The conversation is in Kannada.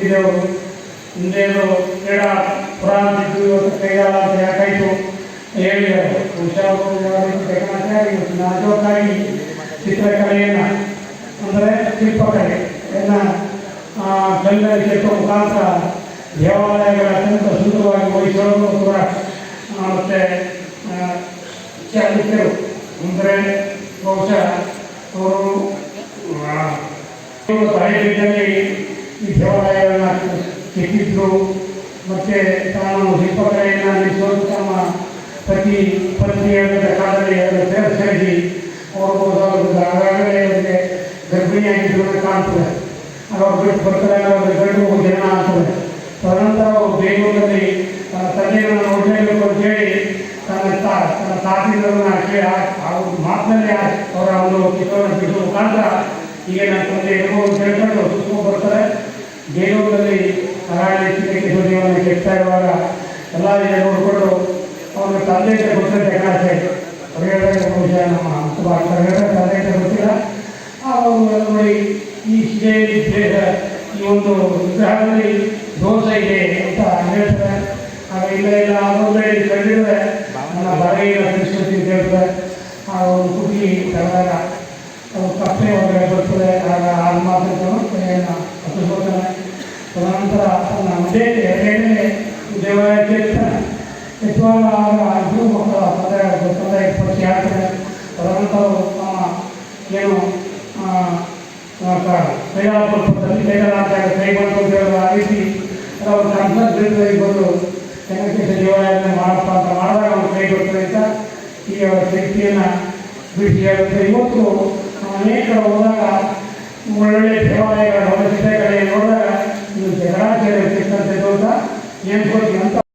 ಕೂತಿದ್ದೆವು. ಮುಂದೇನು ಕ್ರೀಡಾ ಪುರಾಣಿದ್ದು ಇವತ್ತು ಕೈಗಾಲ ಅಂತ ಯಾಕಾಯಿತು ಹೇಳಿದರು. ಹುಷಾರಾಗಿ ನಾಜೂಕಾಗಿ ಚಿತ್ರಕಲೆಯನ್ನು ಅಂದರೆ ಶಿಲ್ಪಕಲೆಯನ್ನು ಕಲ್ಲಿನಲ್ಲಿ ಕೆತ್ತುವ ಮುಖಾಂತರ ದೇವಾಲಯಗಳ ಅತ್ಯಂತ ಸುಂದರವಾಗಿ ವಹಿಸೋದು ಕೂಡ ಮತ್ತು ಚಾಲಕರು ಅಂದರೆ ಬಹುಶಃ ಅವರು ಹಳೆಯಲ್ಲಿ ಈ ದೇವಾಲಯಗಳನ್ನು ಕೆತ್ತಿದ್ರು ಮತ್ತು ತಾನು ಶಿಲ್ಪಕಲೆಯನ್ನು ನಡೆಸೋದು ತಮ್ಮ ಪತ್ನಿಯರ ಕಾಲದಲ್ಲಿ ಸೇರಿಸಿ ಅವರು ಆಗಾಗಲೇ ಅವರಿಗೆ ಗರ್ಭಿಣಿಯಾಗಿದ್ದು ಕಾಣ್ತದೆ. ಅವರು ಬಿಟ್ಟು ಬರ್ತಾರೆ, ಅವ್ರಿಗೆ ಗಂಡು ಜನ ಆಗ್ತದೆ. ತದನಂತರ ಅವರು ಬೇಗೂರಲ್ಲಿ ತನ್ನ ತಂದೆಯನ್ನು ನೋಡಲೇಬೇಕು ಅಂತೇಳಿ ತನ್ನ ತಾತಿಗಳನ್ನು ಕೇಳಿ ಅವ್ರ ಮಾತಿನಲ್ಲಿ ಅವರ ಒಂದು ಚಿತ್ರವನ್ನು ಬಿಡುವ ಮುಖಾಂತರ ಈಗ ನನ್ನ ತಂದೆ ಇರ್ಬೋದು ಅಂತ ಹೇಳ್ಕೊಂಡು ಸುಸ್ಕೊಂಡು ಬರ್ತಾರೆ. ಬೇಲೂರಲ್ಲಿ ಅರಣ್ಯ ಚಿತ್ರವನ್ನು ಕೆತ್ತಾ ಇರುವಾಗ ಎಲ್ಲ ಜನ ನೋಡಿಕೊಂಡು ಅವ್ರ ತಂದೆ ಗೊತ್ತಿರುತ್ತೆ ಕಾಣೆ ಹೊರಗಡೆ ಬಹುಶಃ ನಮ್ಮ ತಂದೆ ಗೊತ್ತಿಲ್ಲ. ಅವರು ನೋಡಿ ಈ ಶಿಲೆಯಲ್ಲಿ ಈ ಒಂದು ವಿಗ್ರಹದಲ್ಲಿ ದೋಷ ಇದೆ ಅಂತ ಹೇಳ್ತಾರೆ. ಆಗ ಇಲ್ಲ ಅದೊಂದೇ ಕಂಡಿದ್ರೆ ನನ್ನ ಬರೆಯಿನ ಸಂಸ್ಕೃತಿ ಅಂತ ಹೇಳ್ತಾರೆ. ಆ ಒಂದು ಕುಟಿ ತಗೊಂಡಾಗ ಅದು ಕಪ್ಪೆ ಹೊರಗಡೆ ಬರ್ತದೆ. ಆಗ ಅದು ಮಾತನ್ನು ಹತ್ತಿಸ್ಕೊಳ್ತಾನೆ. ತದನಂತರ ನಮ್ಮದೇ ಎರಡನೇ ದೇವಾಲಯಕ್ಕೆ ಎತ್ತುವಾಗ ಆಗ ಇಬ್ಬರು ಮಕ್ಕಳ ತಂದೆ ಪರಿಚಯ ಆಗ್ತದೆ. ತದನಂತರ ಏನು ಕೈಲಾಪದಲ್ಲಿ ಕೈಲಾದಾಗ ಕೈ ಬಂತು ಅಂತ ಹೇಳೋದು ಆ ರೀತಿ ಅವರು ಸಂಸತ್ ಬಂದು ಚೆನ್ನಕೇಶ ದೇವಾಲಯವನ್ನು ಮಾಡಪ್ಪ ಅಂತ ಮಾಡಿದಾಗ ಅವ್ರು ಕೈ ಬರ್ತದೆ ಅಂತ ಈ ಅವರ ಶಕ್ತಿಯನ್ನು ಬಿಡಿಸಿ ಹೇಳುತ್ತೆ. ಇವತ್ತು ಅನೇಕ ಹೋದಾಗ ಒಳ್ಳೊಳ್ಳೆ ದೇವಾಲಯಗಳ ಹೊರ ಚಿತ್ರಕಲೆಯನ್ನು ನೋಡಿದಾಗ ಇದು ಜಗಡಾಚಾರ್ಯ ಸಿಕ್ಕಂಥದ್ದು ಅಂತ ಏನು ಅಂತ